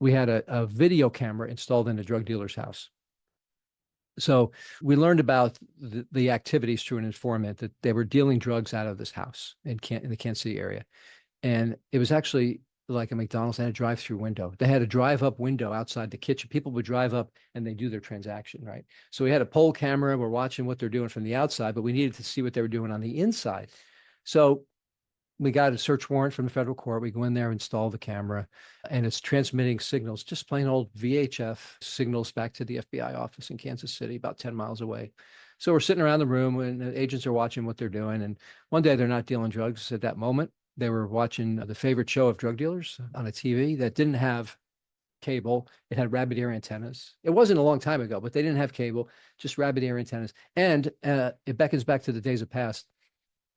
we had a video camera installed in a drug dealer's house. So we learned about the activities through an informant that they were dealing drugs out of this house in the Kansas City area. And it was actually like a McDonald's had a drive-through window. They had a drive-up window outside the kitchen. People would drive up and they do their transaction, right? So we had a pole camera. We're watching what they're doing from the outside, but we needed to see what they were doing on the inside. So we got a search warrant from the federal court. We go in there, install the camera, and it's transmitting signals, just plain old VHF signals back to the FBI office in Kansas City, about 10 miles away. So we're sitting around the room and the agents are watching what they're doing. And one day they're not dealing drugs at that moment. They were watching the favorite show of drug dealers on a TV that didn't have cable. It had rabbit ear antennas. It wasn't a long time ago, but they didn't have cable, just rabbit ear antennas. And it beckons back to the days of past.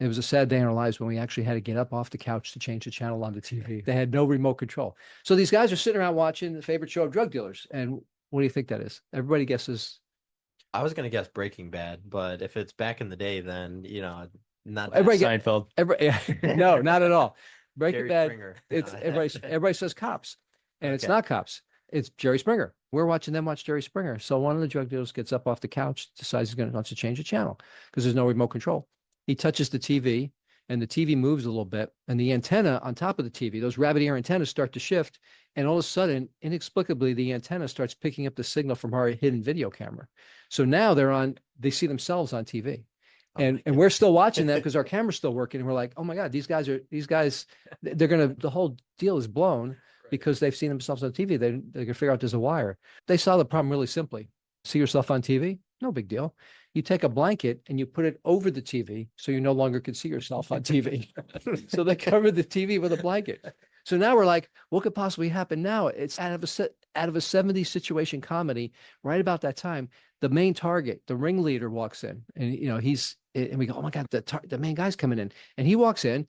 It was a sad day in our lives when we actually had to get up off the couch to change the channel on the TV. They had no remote control. So these guys are sitting around watching the favorite show of drug dealers. And what do you think that is? Everybody guesses. I was going to guess Breaking Bad, but if it's back in the day, then, not Seinfeld. No, not at all. Breaking Jerry Bad, Springer. it's everybody says Cops, and it's Okay. not Cops. It's Jerry Springer. We're watching them watch Jerry Springer. So one of the drug dealers gets up off the couch, decides he's wants to change the channel because there's no remote control. He touches the TV and the TV moves a little bit, and the antenna on top of the TV, those rabbit ear antennas start to shift. And all of a sudden, inexplicably, the antenna starts picking up the signal from our hidden video camera. So now they see themselves on TV. And we're still watching them because our camera's still working. And we're like, oh my God, these guys, the whole deal is blown because they've seen themselves on TV. They're going to figure out there's a wire. They solve the problem really simply. See yourself on TV? No big deal. You take a blanket and you put it over the TV so you no longer can see yourself on TV. So they covered the TV with a blanket. So now we're like, what could possibly happen now? It's out of a 70s situation comedy. Right about that time, the main target, the ringleader, walks in, and and we go, oh my God, the main guy's coming in, and he walks in,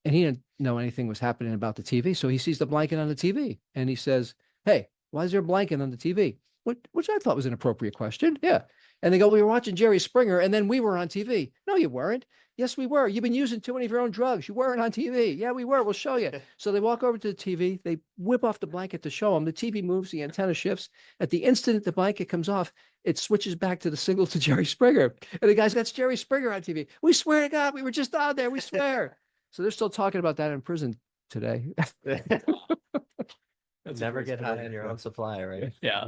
and he didn't know anything was happening about the TV, so he sees the blanket on the TV, and he says, "Hey, why is there a blanket on the TV?" Which I thought was an appropriate question. Yeah. And they go, we were watching Jerry Springer and then we were on TV. No, you weren't. Yes, we were. You've been using too many of your own drugs. You weren't on TV. Yeah, we were. We'll show you. So they walk over to the TV. They whip off the blanket to show them. The TV moves. The antenna shifts. At the instant the blanket comes off, it switches back to the signal to Jerry Springer. And the guy's got Jerry Springer on TV. We swear to God, we were just on there. We swear. So they're still talking about that in prison today. Never get high on your own supply, right? Yeah.